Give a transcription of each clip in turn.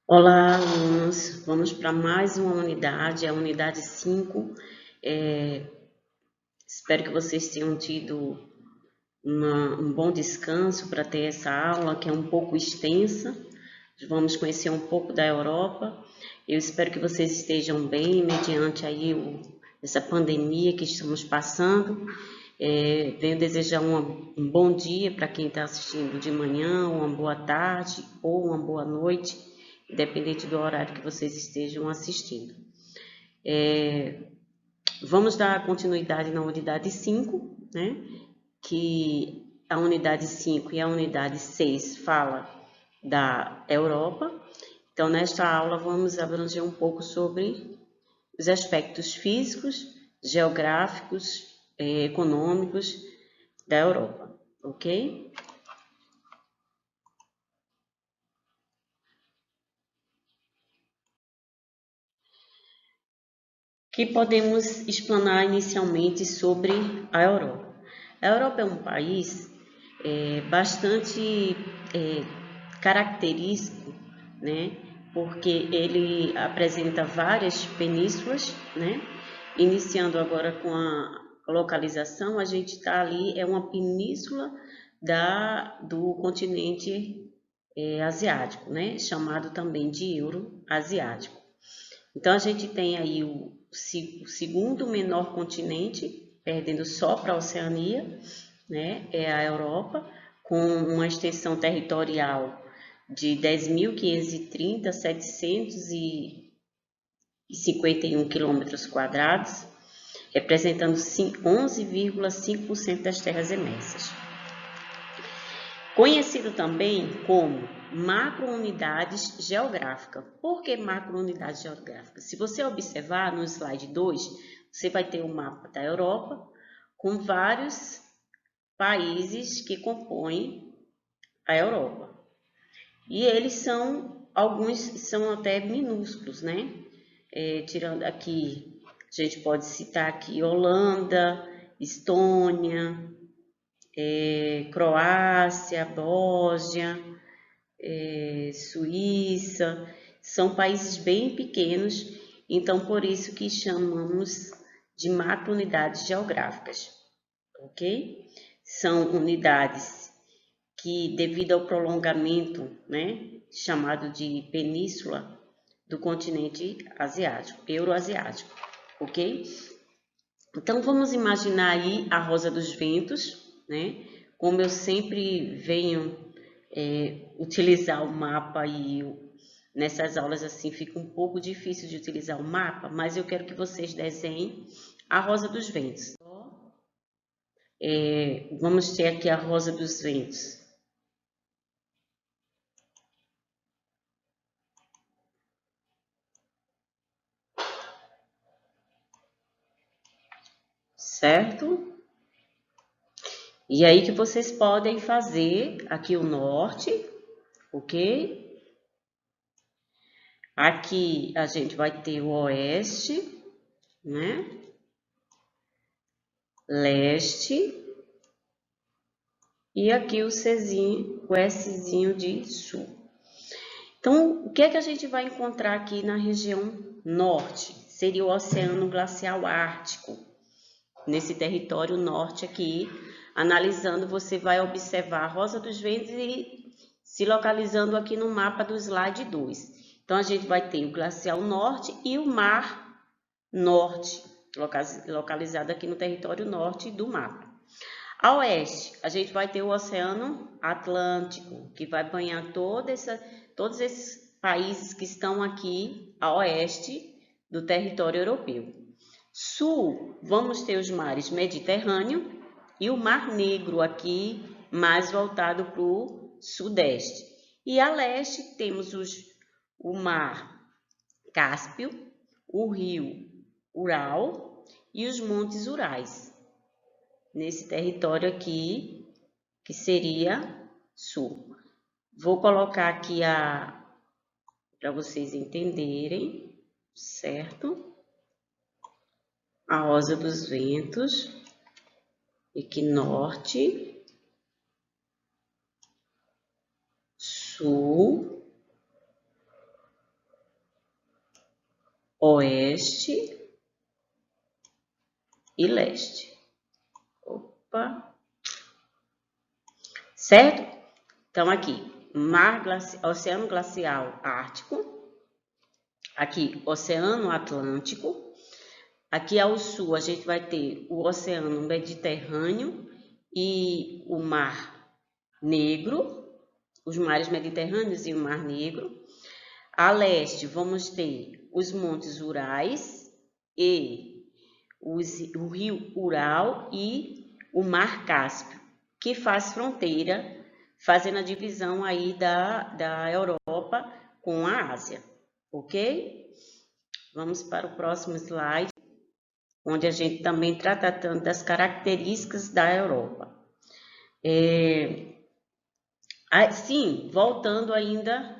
Olá, alunos. Vamos para mais uma unidade, a unidade 5. Espero que vocês tenham tido um bom descanso para ter essa aula, que é um pouco extensa. Vamos conhecer um pouco da Europa. Eu espero que vocês estejam bem mediante aí essa pandemia que estamos passando. Venho desejar um bom dia para quem está assistindo de manhã, uma boa tarde ou uma boa noite, independente do horário que vocês estejam assistindo. Vamos dar continuidade na unidade 5, né? Que a unidade 5 e a unidade 6 fala da Europa. Então, nesta aula, vamos abranger um pouco sobre os aspectos físicos, geográficos, econômicos da Europa, ok? Que podemos explanar inicialmente sobre a Europa. A Europa é um país bastante característico, né? Porque ele apresenta várias penínsulas, né? Iniciando agora com a localização, a gente está ali, é uma península do continente asiático, né? Chamado também de Euro-Asiático. Então, a gente tem aí o segundo menor continente, perdendo só para a Oceania, né? É a Europa, com uma extensão territorial de 10.530.751 quilômetros quadrados, representando 11,5% das terras emersas. Conhecido também como macrounidades geográficas. Por que macrounidades geográficas? Se você observar no slide 2, você vai ter um mapa da Europa com vários países que compõem a Europa. E alguns são até minúsculos, né? Tirando aqui, a gente pode citar aqui Holanda, Estônia, Croácia, Bósnia, Suíça, são países bem pequenos, então por isso que chamamos de macrounidades geográficas, ok? São unidades que, devido ao prolongamento, né, chamado de península do continente asiático, euroasiático, ok? Então vamos imaginar aí a Rosa dos Ventos, né? Como eu sempre venho utilizar o mapa e nessas aulas assim fica um pouco difícil de utilizar o mapa, mas eu quero que vocês desenhem a Rosa dos Ventos. Vamos ter aqui a Rosa dos Ventos, certo? E aí que vocês podem fazer aqui o norte, ok? Aqui a gente vai ter o oeste, né? Leste. E aqui o Czinho, o Szinho de sul. Então, o que é que a gente vai encontrar aqui na região norte? Seria o Oceano Glacial Ártico. Nesse território norte aqui, analisando, você vai observar a Rosa dos Ventos e se localizando aqui no mapa do slide 2. Então, a gente vai ter o Glacial Norte e o Mar Norte, localizado aqui no território norte do mapa. A oeste, a gente vai ter o Oceano Atlântico, que vai banhar todos esses países que estão aqui a oeste do território europeu. Sul, vamos ter os mares Mediterrâneo e o Mar Negro aqui, mais voltado para o sudeste. E a leste temos o Mar Cáspio, o Rio Ural e os Montes Urais, nesse território aqui, que seria sul. Vou colocar aqui para vocês entenderem, certo? A Rosa dos Ventos, aqui norte, sul oeste e leste. Opa. Certo? Então, aqui, Oceano Glacial Ártico, aqui, Oceano Atlântico, aqui ao sul a gente vai ter o Oceano Mediterrâneo e o Mar Negro, os mares Mediterrâneos e o Mar Negro. A leste vamos ter os Montes Urais e o Rio Ural e o Mar Cáspio, que faz fronteira, fazendo a divisão aí da Europa com a Ásia, ok? Vamos para o próximo slide, onde a gente também está tratando das características da Europa. Sim, voltando ainda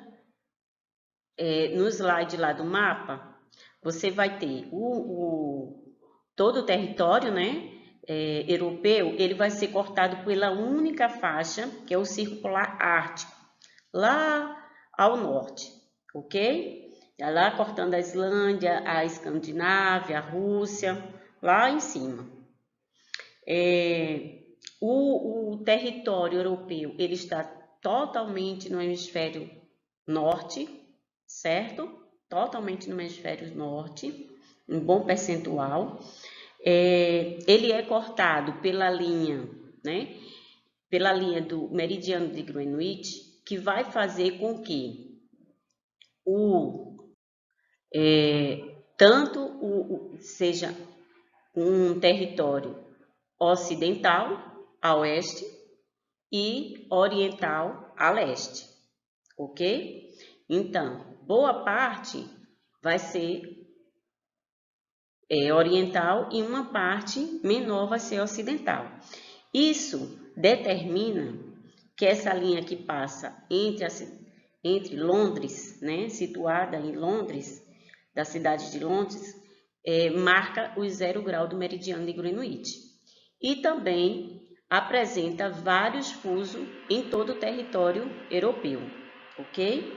no slide lá do mapa, você vai ter todo o território, né? Europeu, ele vai ser cortado pela única faixa, que é o Círculo Polar Ártico, lá ao norte, ok? Lá cortando a Islândia, a Escandinávia, a Rússia, lá em cima. O território europeu, ele está totalmente no hemisfério norte, certo? Totalmente no hemisfério norte, um bom percentual. Ele é cortado pela linha, né? Pela linha do meridiano de Greenwich, que vai fazer com que seja um território ocidental a oeste e oriental a leste, ok? Então, boa parte vai ser oriental e uma parte menor vai ser ocidental. Isso determina que essa linha que passa entre Londres, né, situada em Londres, da cidade de Londres, marca o 0 grau do meridiano de Greenwich. E também apresenta vários fusos em todo o território europeu, ok?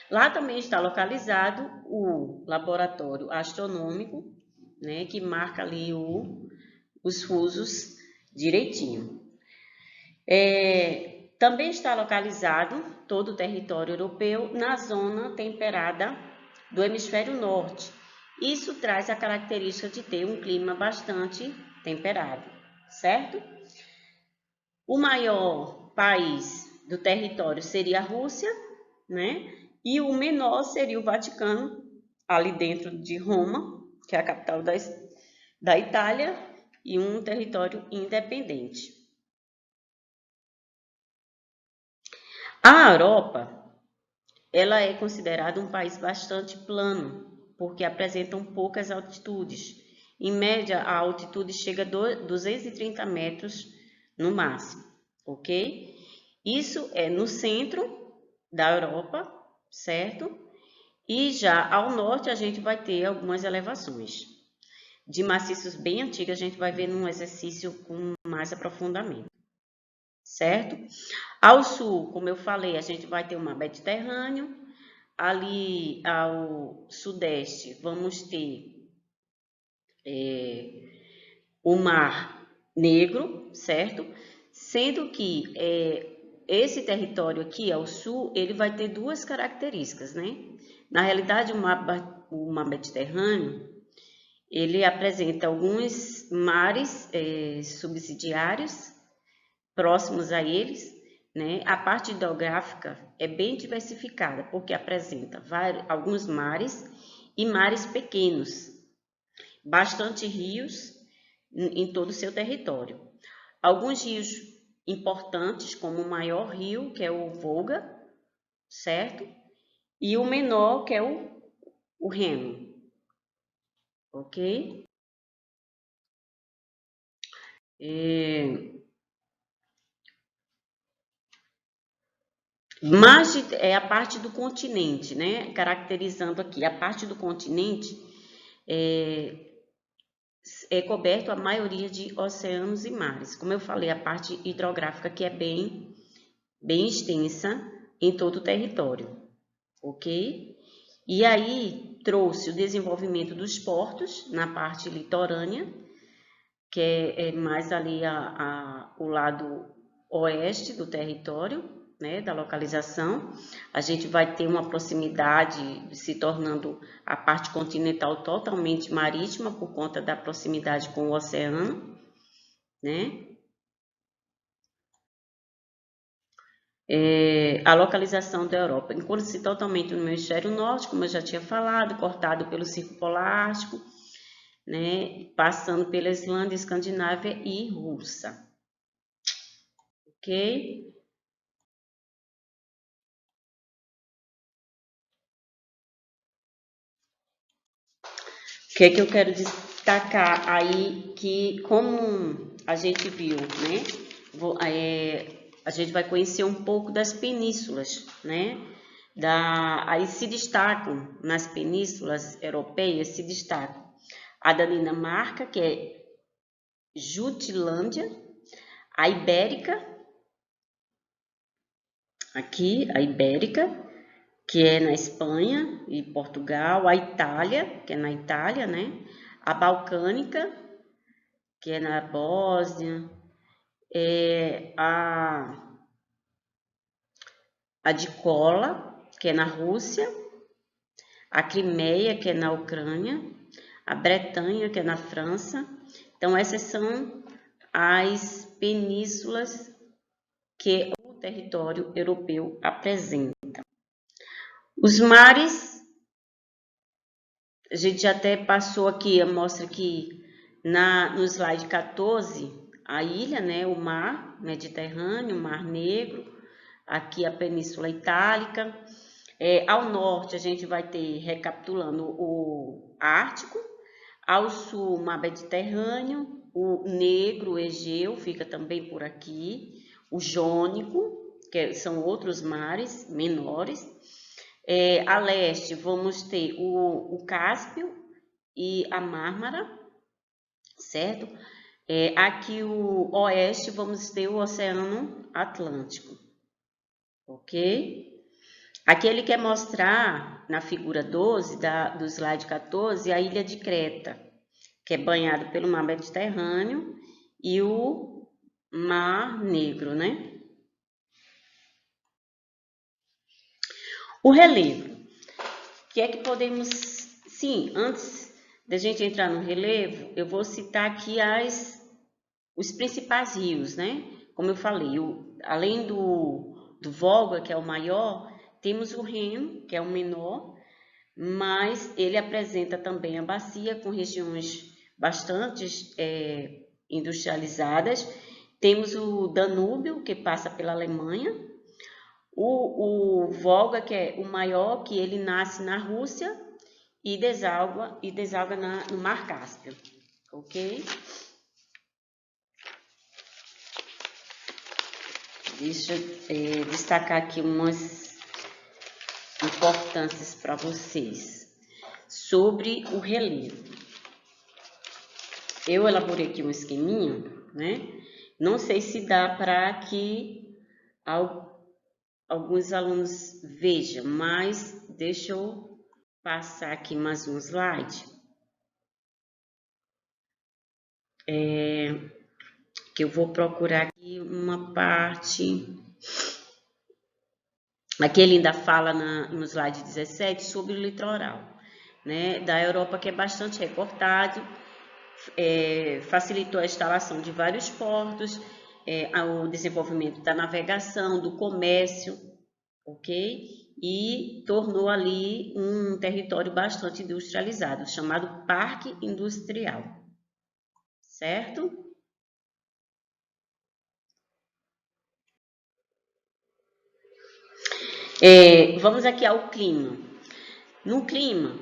Lá também está localizado o laboratório astronômico, né, que marca ali os fusos direitinho. Também está localizado todo o território europeu na zona temperada do hemisfério norte. Isso traz a característica de ter um clima bastante temperado, certo? O maior país do território seria a Rússia, né? E o menor seria o Vaticano, ali dentro de Roma, que é a capital da Itália, e um território independente. A Europa, ela é considerada um país bastante plano, porque apresentam poucas altitudes. Em média, a altitude chega a 230 metros no máximo, ok? Isso é no centro da Europa, certo? E já ao norte a gente vai ter algumas elevações. De maciços bem antigos, a gente vai ver num exercício com mais aprofundamento, certo? Ao sul, como eu falei, a gente vai ter o mar Mediterrâneo. Ali ao sudeste, vamos ter o Mar Negro, certo? Sendo que esse território aqui ao sul, ele vai ter duas características, né? Na realidade, o mar Mediterrâneo, ele apresenta alguns mares subsidiários próximos a eles, né? A parte hidrográfica é bem diversificada, porque apresenta alguns mares e mares pequenos, bastante rios em todo o seu território. Alguns rios importantes, como o maior rio, que é o Volga, certo? E o menor, que é o Reno, ok? Mas é a parte do continente, né? Caracterizando aqui, a parte do continente é coberto a maioria de oceanos e mares. Como eu falei, a parte hidrográfica que é bem extensa em todo o território, ok? E aí trouxe o desenvolvimento dos portos na parte litorânea, que é mais ali o lado oeste do território, né, da localização. A gente vai ter uma proximidade se tornando a parte continental totalmente marítima por conta da proximidade com o oceano, né? A localização da Europa encontra-se totalmente no hemisfério norte, como eu já tinha falado, cortado pelo Círculo Polar Ártico, né, passando pela Islândia, Escandinávia e Rússia. Ok? O que é que eu quero destacar aí, que como a gente viu, né, a gente vai conhecer um pouco das penínsulas, né, aí se destacam, nas penínsulas europeias, se destacam a da Dinamarca, que é Jutlândia, a Ibérica, aqui, a Ibérica, que é na Espanha e Portugal, a Itália, que é na Itália, né? A Balcânica, que é na Bósnia, a de Kola, que é na Rússia, a Crimeia, que é na Ucrânia, a Bretanha, que é na França. Então, essas são as penínsulas que o território europeu apresenta. Os mares, a gente já até passou aqui, mostra aqui no slide 14, a ilha, né, o mar Mediterrâneo, o Mar Negro, aqui a Península Itálica. Ao norte, a gente vai ter, recapitulando, o Ártico, ao sul, o Mar Mediterrâneo, o Negro, o Egeu, fica também por aqui, o Jônico, que são outros mares menores. A leste, vamos ter o Cáspio e a Mármara, certo? Aqui o oeste, vamos ter o Oceano Atlântico, ok? Aqui ele quer mostrar, na figura 12, do slide 14, a ilha de Creta, que é banhada pelo Mar Mediterrâneo e o Mar Negro, né? O relevo. O que é que podemos... Sim, antes da gente entrar no relevo, eu vou citar aqui os principais rios, né? Como eu falei, além do Volga, que é o maior, temos o Reno, que é o menor, mas ele apresenta também a bacia com regiões bastante industrializadas. Temos o Danúbio, que passa pela Alemanha, o Volga, que é o maior, que ele nasce na Rússia e deságua no Mar Cáspio, ok? Deixa eu destacar aqui umas importâncias para vocês sobre o relevo. Eu elaborei aqui um esqueminha, né? Não sei se dá para que alguns alunos vejam, mas deixa eu passar aqui mais um slide. Que eu vou procurar aqui uma parte... Aqui ele ainda fala no slide 17 sobre o litoral, né, da Europa, que é bastante recortado, facilitou a instalação de vários portos, o desenvolvimento da navegação, do comércio, ok? E tornou ali um território bastante industrializado, chamado Parque Industrial, certo? Vamos aqui ao clima. No clima,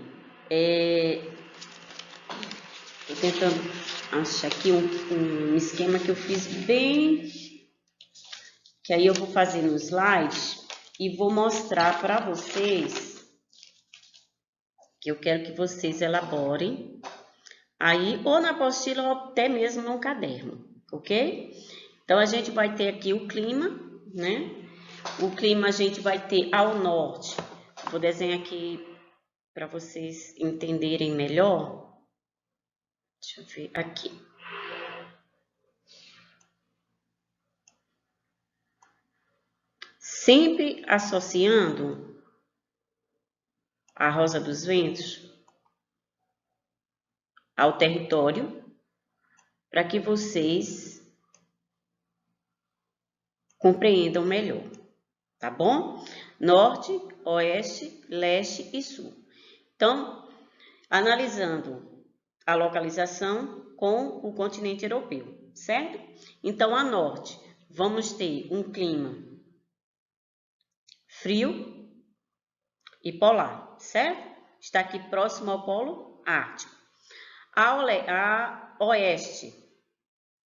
estou tentando achar aqui um esquema que eu fiz bem, que aí eu vou fazer no slide e vou mostrar para vocês, que eu quero que vocês elaborem aí ou na apostila ou até mesmo no caderno, ok? Então, a gente vai ter aqui o clima, né? O clima a gente vai ter ao norte, vou desenhar aqui para vocês entenderem melhor. Deixa eu ver aqui. Sempre associando a Rosa dos Ventos ao território, para que vocês compreendam melhor, tá bom? Norte, oeste, leste e sul. Então, analisando a localização com o continente europeu, certo? Então, a norte, vamos ter um clima frio e polar, certo? Está aqui próximo ao polo ártico. A oeste,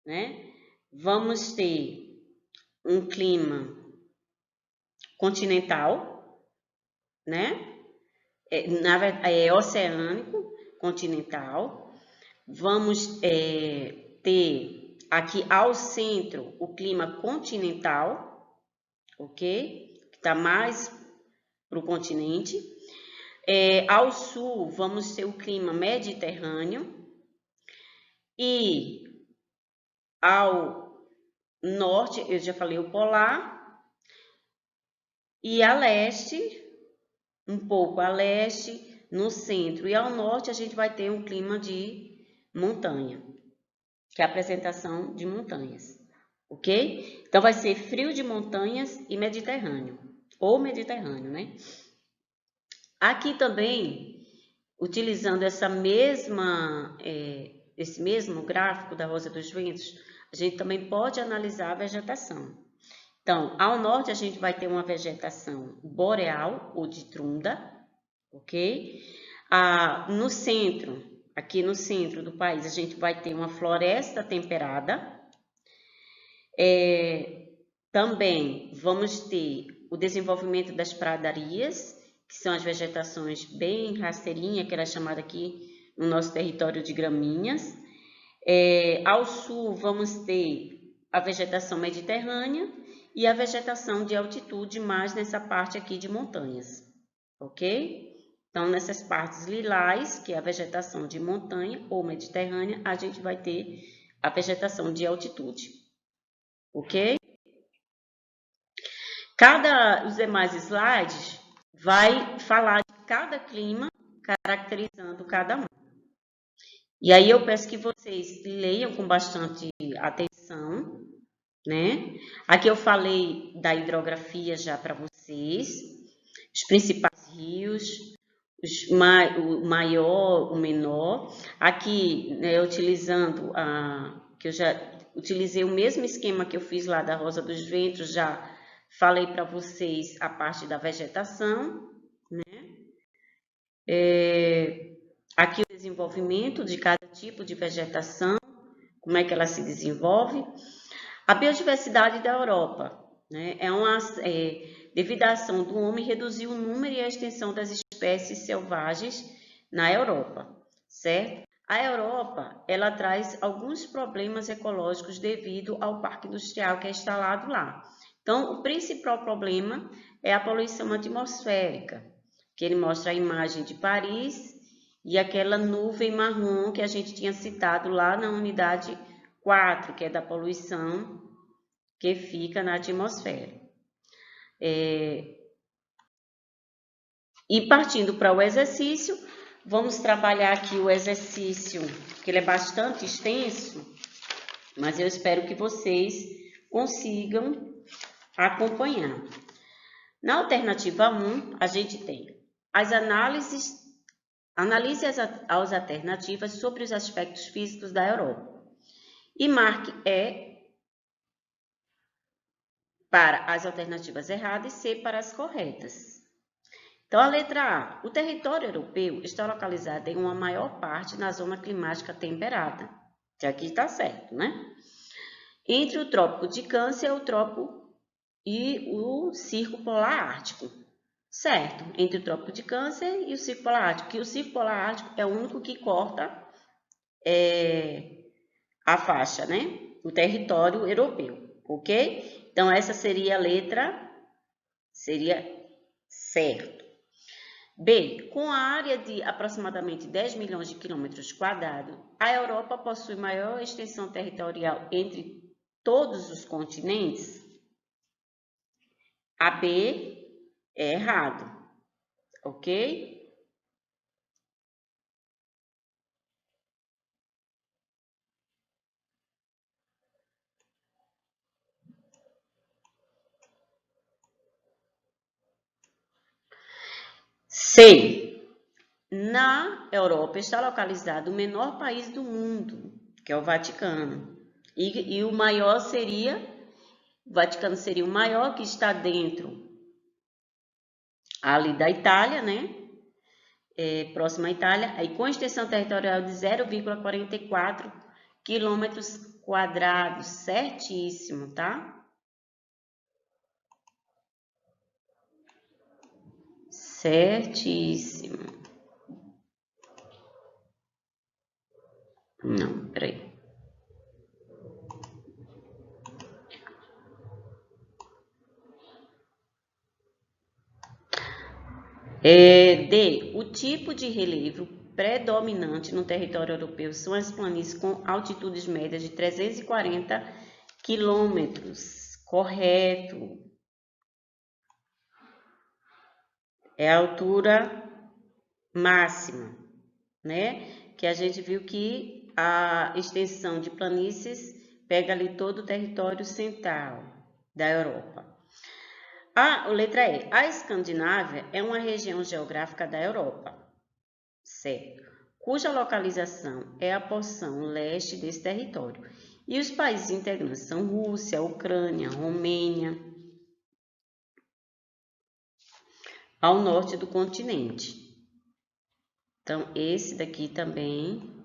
né? Vamos ter um clima continental, né? Na verdade, oceânico, continental. Vamos ter aqui ao centro o clima continental, ok? Que está mais para o continente. Ao sul, vamos ter o clima mediterrâneo. E ao norte, eu já falei o polar. E a leste, um pouco a leste, no centro e ao norte, a gente vai ter um clima de montanha, que é a apresentação de montanhas, ok? Então, vai ser frio de montanhas e mediterrâneo, ou mediterrâneo, né? Aqui também, utilizando esse mesmo gráfico da Rosa dos Ventos, a gente também pode analisar a vegetação. Então, ao norte, a gente vai ter uma vegetação boreal ou de tundra, ok? No centro, aqui no centro do país, a gente vai ter uma floresta temperada. Também vamos ter o desenvolvimento das pradarias, que são as vegetações bem rasteirinhas, que era chamada aqui no nosso território de gramíneas. Ao sul, vamos ter a vegetação mediterrânea e a vegetação de altitude, mais nessa parte aqui de montanhas, ok? Então, nessas partes lilás, que é a vegetação de montanha ou mediterrânea, a gente vai ter a vegetação de altitude, ok? Os demais slides vai falar de cada clima, caracterizando cada um. E aí eu peço que vocês leiam com bastante atenção, né? Aqui eu falei da hidrografia já para vocês, os principais rios, o maior, o menor. Aqui, né, utilizando que eu já utilizei o mesmo esquema que eu fiz lá da Rosa dos Ventos, já falei para vocês a parte da vegetação, né? Aqui o desenvolvimento de cada tipo de vegetação, como é que ela se desenvolve. A biodiversidade da Europa, né? Devido à ação do homem, reduziu o número e a extensão das espécies selvagens na Europa, certo? A Europa, ela traz alguns problemas ecológicos devido ao parque industrial que é instalado lá. Então, o principal problema é a poluição atmosférica, que ele mostra a imagem de Paris e aquela nuvem marrom que a gente tinha citado lá na unidade 4, que é da poluição que fica na atmosfera. E partindo para o exercício, vamos trabalhar aqui o exercício, que ele é bastante extenso, mas eu espero que vocês consigam acompanhar. Na alternativa 1, a gente tem analise as alternativas sobre os aspectos físicos da Europa e marque para as alternativas erradas e C para as corretas. Então, a letra A. O território europeu está localizado em uma maior parte na zona climática temperada. Que aqui está certo, né? Entre o Trópico de Câncer e o Círculo Polar Ártico. Certo, entre o Trópico de Câncer e o Círculo Polar Ártico. Que o Círculo Polar Ártico é o único que corta a faixa, né? O território europeu, ok? Então, essa seria a letra, seria certo. B. Com a área de aproximadamente 10 milhões de quilômetros quadrados, a Europa possui maior extensão territorial entre todos os continentes? A B é errado, ok? C. Na Europa está localizado o menor país do mundo, que é o Vaticano. E o maior seria, o Vaticano seria o maior, que está dentro ali da Itália, né? Próxima à Itália, aí com extensão territorial de 0,44 quilômetros quadrados, certíssimo, tá? Certíssimo. Não, peraí. D. O tipo de relevo predominante no território europeu são as planícies com altitudes médias de 340 quilômetros. Correto. É a altura máxima, né? Que a gente viu que a extensão de planícies pega ali todo o território central da Europa. A letra E. A Escandinávia é uma região geográfica da Europa, certo? Cuja localização é a porção leste desse território. E os países integrantes são Rússia, Ucrânia, Romênia, ao norte do continente. Então, esse daqui também.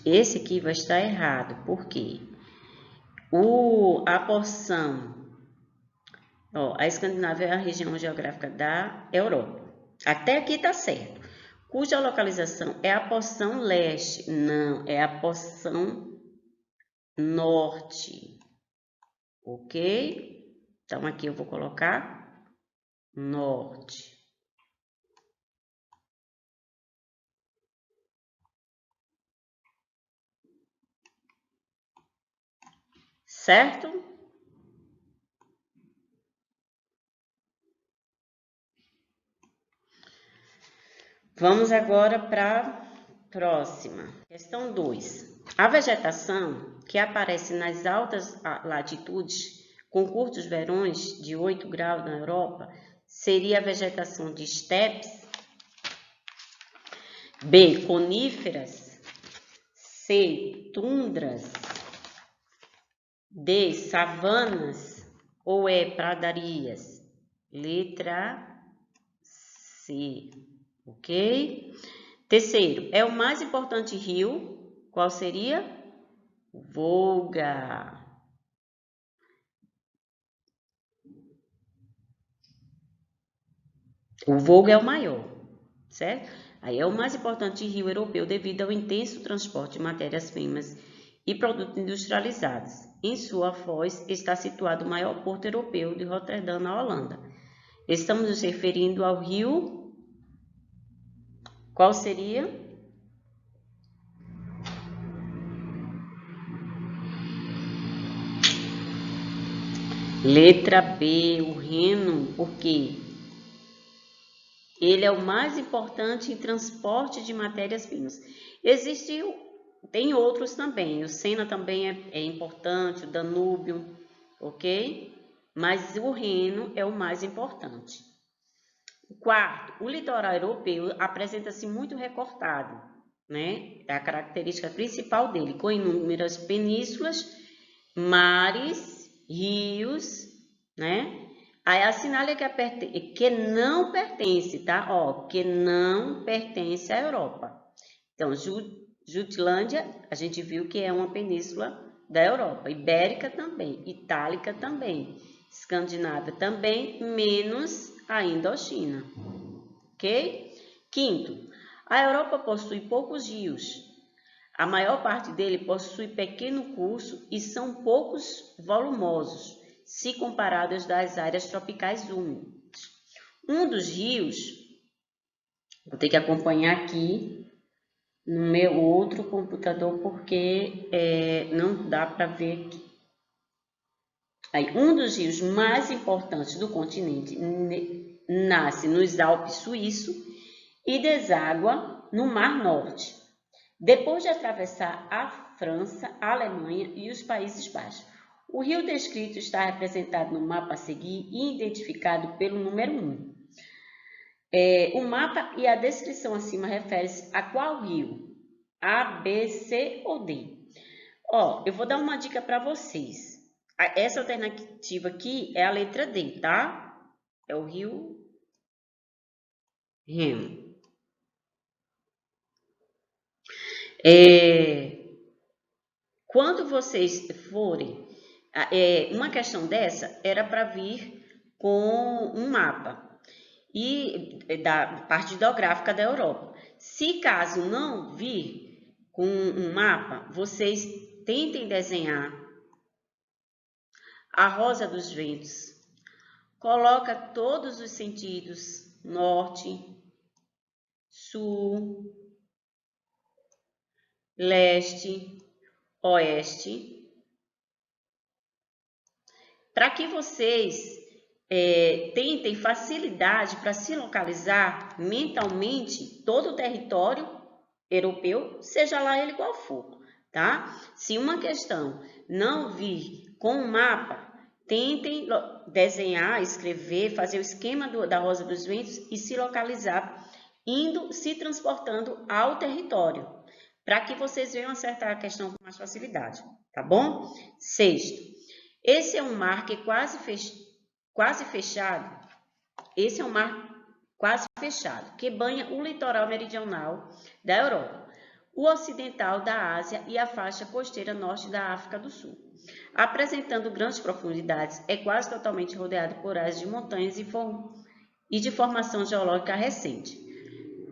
Esse aqui vai estar errado, porque a porção, a Escandinávia é a região geográfica da Europa. Até aqui tá certo. Cuja localização é a porção leste. Não, é a porção norte. Ok? Então, aqui eu vou colocar norte. Certo? Vamos agora para a próxima. Questão 2. A vegetação que aparece nas altas latitudes, com curtos verões de 8 graus na Europa, seria a vegetação de estepes? B. Coníferas. C. Tundras. D. Savanas. Ou E. Pradarias? Letra C. Ok? Terceiro, é o mais importante rio. Qual seria? Volga. O Volga é o maior, certo? Aí é o mais importante rio europeu devido ao intenso transporte de matérias-primas e produtos industrializados. Em sua foz está situado o maior porto europeu de Roterdã, na Holanda. Estamos nos referindo ao rio. Qual seria? Letra B, o Reno, porque ele é o mais importante em transporte de matérias-primas. Tem outros também, o Sena também é importante, o Danúbio, ok? Mas o Reno é o mais importante. Quarto, o litoral europeu apresenta-se muito recortado, né? É a característica principal dele, com inúmeras penínsulas, mares, rios, né? Aí assinala que não pertence, tá? Que não pertence à Europa. Então, Jutlândia, a gente viu que é uma península da Europa. Ibérica também, Itálica também, Escandinávia também, menos a Indochina. Ok? Quinto, a Europa possui poucos rios. A maior parte dele possui pequeno curso e são poucos volumosos, se comparados das áreas tropicais úmidas. Um dos rios, vou ter que acompanhar aqui no meu outro computador porque não dá para ver aqui. Aí, um dos rios mais importantes do continente nasce nos Alpes suíços e deságua no Mar Norte, depois de atravessar a França, a Alemanha e os Países Baixos. O rio descrito está representado no mapa a seguir e identificado pelo número 1. O mapa e a descrição acima referem-se a qual rio? A, B, C ou D? Eu vou dar uma dica para vocês. Essa alternativa aqui é a letra D, tá? É o rio Reno. Quando vocês forem, uma questão dessa era para vir com um mapa e da parte geográfica da Europa. Se caso não vir com um mapa, vocês tentem desenhar a Rosa dos Ventos. Coloca todos os sentidos, norte, sul, leste, oeste, para que vocês tentem facilidade para se localizar mentalmente todo o território europeu, seja lá ele qual for, tá? Se uma questão não vir com um mapa, tentem desenhar, escrever, fazer o esquema da Rosa dos Ventos e se localizar, se transportando ao território, para que vocês venham acertar a questão com mais facilidade, tá bom? Sexto, esse é um mar que quase fechado. Esse é um mar quase fechado, que banha o litoral meridional da Europa, o ocidental da Ásia e a faixa costeira norte da África do Sul. Apresentando grandes profundidades, é quase totalmente rodeado por áreas de montanhas e de formação geológica recente.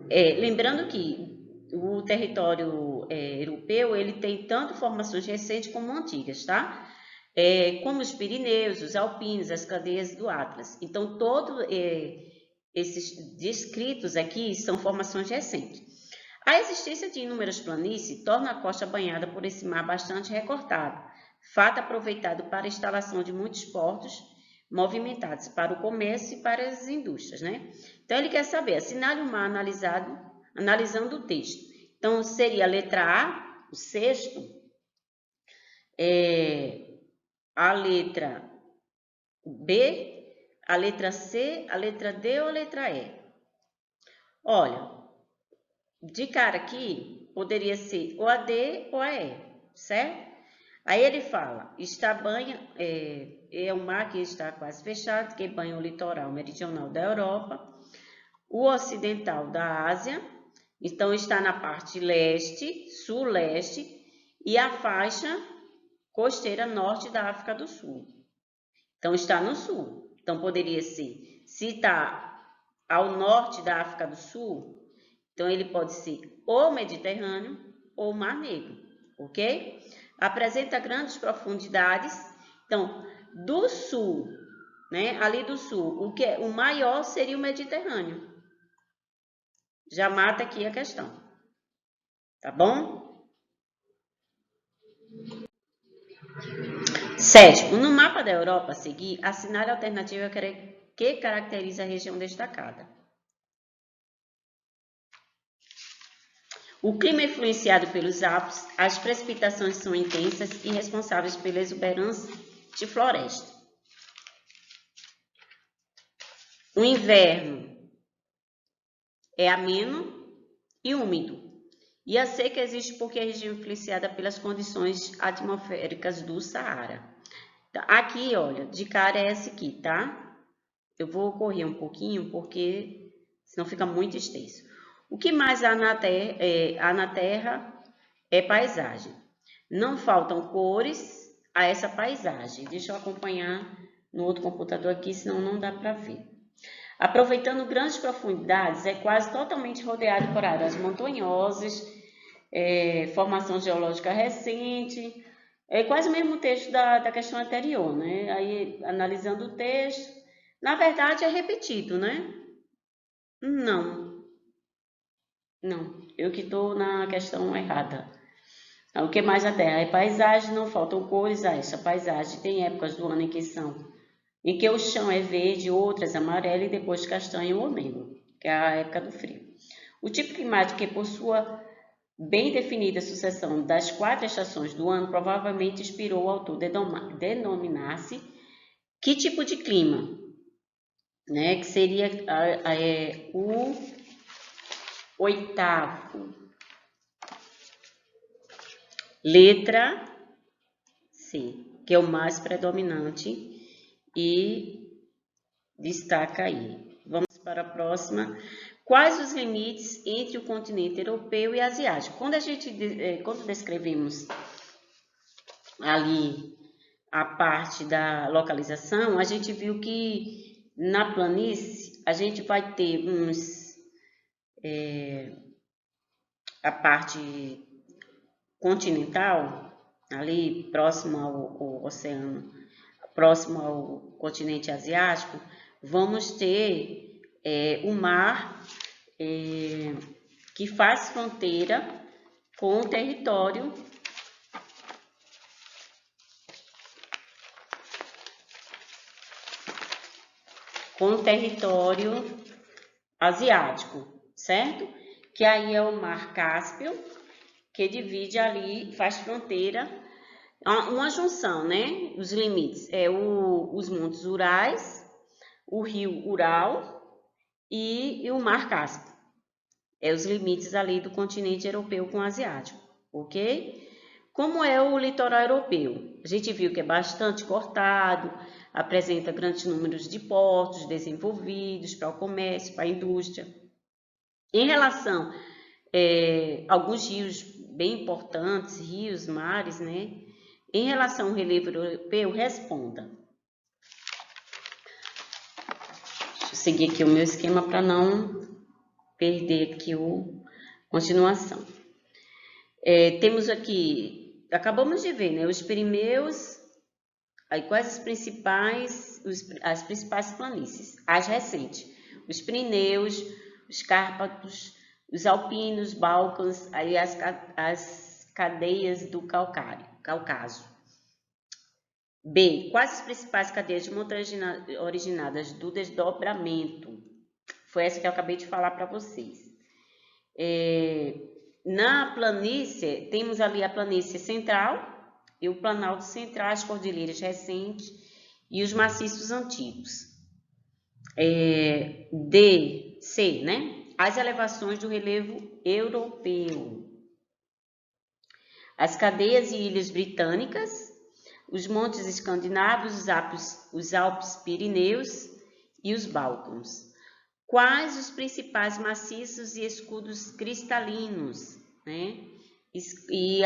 Lembrando que o território europeu ele tem tanto formações recentes como antigas, tá? Como os Pirineus, os Alpinos, as cadeias do Atlas. Então, todos esses descritos aqui são formações recentes. A existência de inúmeras planícies torna a costa banhada por esse mar bastante recortado, fato aproveitado para a instalação de muitos portos movimentados para o comércio e para as indústrias, né? Então, ele quer saber, assinale o mar analisando o texto. Então, seria a letra A, o sexto, a letra B, a letra C, a letra D ou a letra E? Olha, de cara aqui, poderia ser ou a D ou a E, certo? Aí ele fala, é um mar que está quase fechado, que banha o litoral meridional da Europa, o ocidental da Ásia, então está na parte leste, sul-leste, e a faixa costeira norte da África do Sul. Então, está no sul. Então, poderia ser, se está ao norte da África do Sul, então ele pode ser ou Mediterrâneo ou Mar Negro, ok? Apresenta grandes profundidades. Então, do sul, né? Ali do sul, o maior seria o Mediterrâneo. Já mata aqui a questão. Tá bom? Sétimo, no mapa da Europa a seguir, assinale a alternativa que caracteriza a região destacada. O clima é influenciado pelos Alpes, as precipitações são intensas e responsáveis pela exuberância de floresta. O inverno é ameno e úmido. E a seca existe porque a região é influenciada pelas condições atmosféricas do Saara. Aqui, olha, de cara é essa aqui, tá? Eu vou correr um pouquinho porque senão fica muito extenso. O que mais há na Terra é paisagem. Não faltam cores a essa paisagem. Deixa eu acompanhar no outro computador aqui, senão não dá para ver. Aproveitando grandes profundidades, é quase totalmente rodeado por áreas montanhosas, formação geológica recente, é quase o mesmo texto da questão anterior, né? Aí, analisando o texto, na verdade é repetido, né? Não, eu que estou na questão errada. O que mais a Terra? É paisagem, não faltam cores a essa paisagem. Tem épocas do ano em que o chão é verde, outras amarelo e depois castanho ou negro, que é a época do frio. O tipo climático que possua bem definida sucessão das 4 estações do ano provavelmente inspirou o autor denominar-se que tipo de clima, né? Que seria o 8º. Letra C, que é o mais predominante e destaca aí. Vamos para a próxima. Quais os limites entre o continente europeu e asiático? Quando descrevemos ali a parte da localização, a gente viu que na planície a gente vai ter a parte continental, ali próximo ao oceano, próximo ao continente asiático, vamos ter o mar que faz fronteira com o território asiático, certo? Que aí é o Mar Cáspio, que divide ali, faz fronteira, uma junção, né? Os limites os montes Urais, o rio Ural e o Mar Cáspio. Os limites ali do continente europeu com o asiático, ok? Como é o litoral europeu? A gente viu que é bastante cortado, apresenta grandes números de portos desenvolvidos para o comércio, para a indústria. Em relação a alguns rios bem importantes, rios, mares, né? Em relação ao relevo europeu, responda. Deixa eu seguir aqui o meu esquema para não perder aqui a continuação. Temos aqui, acabamos de ver, né? Os Pirineus, aí quais as principais planícies? As recentes, os Pirineus, os Cárpatos, os Alpinos, Balcãs, aí as cadeias do Cáucaso. B. Quais as principais cadeias de montanha originadas do desdobramento? Foi essa que eu acabei de falar para vocês. Na planície, temos ali a planície central e o planalto central, as cordilheiras recentes e os maciços antigos. C, né? As elevações do relevo europeu. As cadeias e ilhas britânicas, os montes escandinavos, os Alpes Pirineus e os Balcãs. Quais os principais maciços e escudos cristalinos, né? E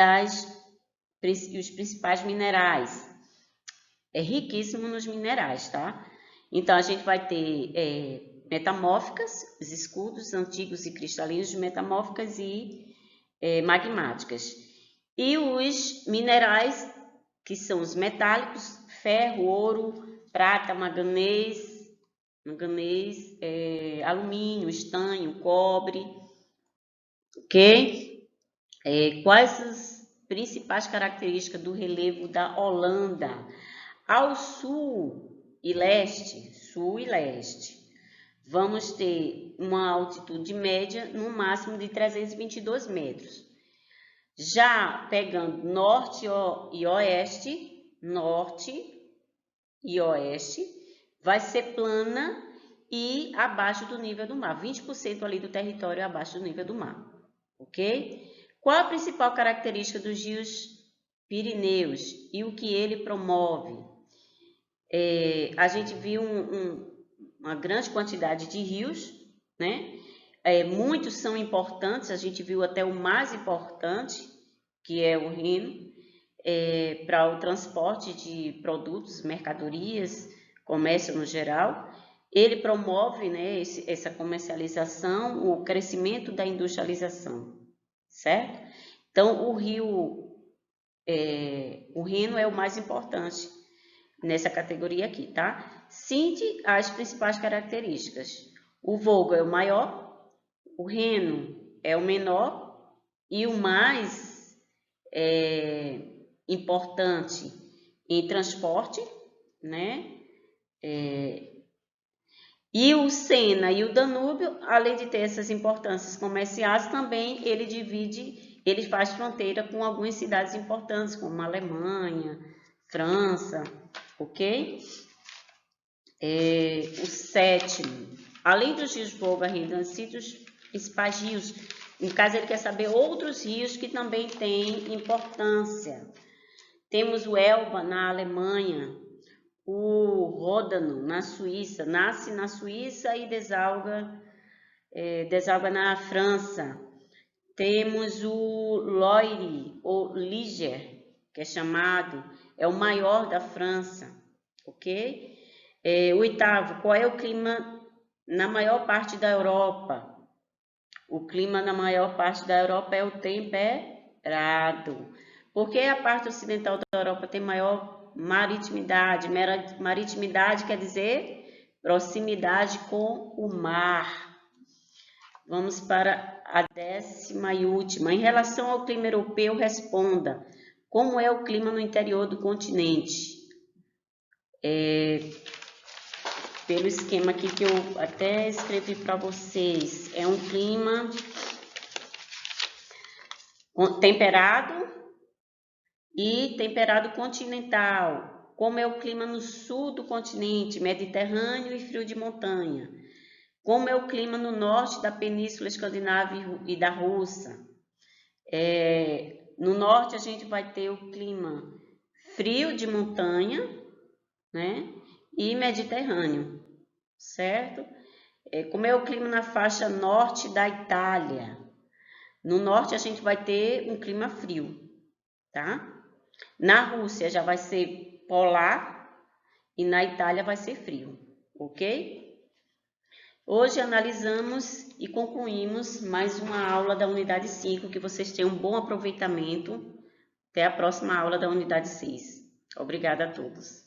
os principais minerais? É riquíssimo nos minerais, tá? Então, a gente vai ter metamórficas, os escudos antigos e cristalinos de metamórficas e magmáticas. E os minerais, que são os metálicos, ferro, ouro, prata, manganês, alumínio, estanho, cobre, ok? Quais as principais características do relevo da Holanda? Ao sul e leste, vamos ter uma altitude média no máximo de 322 metros. Já pegando norte e oeste, vai ser plana e abaixo do nível do mar, 20% ali do território abaixo do nível do mar, ok? Qual a principal característica dos rios Pirineus e o que ele promove? A gente viu uma grande quantidade de rios, né? Muitos são importantes, a gente viu até o mais importante, que é o Reno, para o transporte de produtos, mercadorias, comércio no geral. Ele promove, né, essa comercialização, o crescimento da industrialização, certo? Então, o Reno é o mais importante nessa categoria aqui, tá? Cite as principais características. O Volga é o maior, o Reno é o menor e o mais importante em transporte, né? E o Sena e o Danúbio, além de ter essas importâncias comerciais, também ele faz fronteira com algumas cidades importantes, como a Alemanha, França, ok? O sétimo, além dos rios Volga, Reno, cita os principais rios. No caso, ele quer saber outros rios que também têm importância. Temos o Elba na Alemanha, o Ródano na Suíça, nasce na Suíça e desalga na França. Temos o Loire, ou Liger, que é o maior da França, ok? O oitavo, qual é o clima na maior parte da Europa? O clima na maior parte da Europa é o temperado. Por que a parte ocidental da Europa tem maior maritimidade? Maritimidade quer dizer proximidade com o mar. Vamos para a 10ª e última. Em relação ao clima europeu, responda. Como é o clima no interior do continente? Pelo esquema aqui que eu até escrevi para vocês, é um clima temperado e temperado continental. Como é o clima no sul do continente, mediterrâneo e frio de montanha. Como é o clima no norte da Península Escandinava e da Rússia. No norte a gente vai ter o clima frio de montanha, né? E mediterrâneo, certo? Como é o clima na faixa norte da Itália. No norte a gente vai ter um clima frio, tá? Na Rússia já vai ser polar e na Itália vai ser frio, ok? Hoje analisamos e concluímos mais uma aula da unidade 5, que vocês tenham um bom aproveitamento. Até a próxima aula da unidade 6. Obrigada a todos.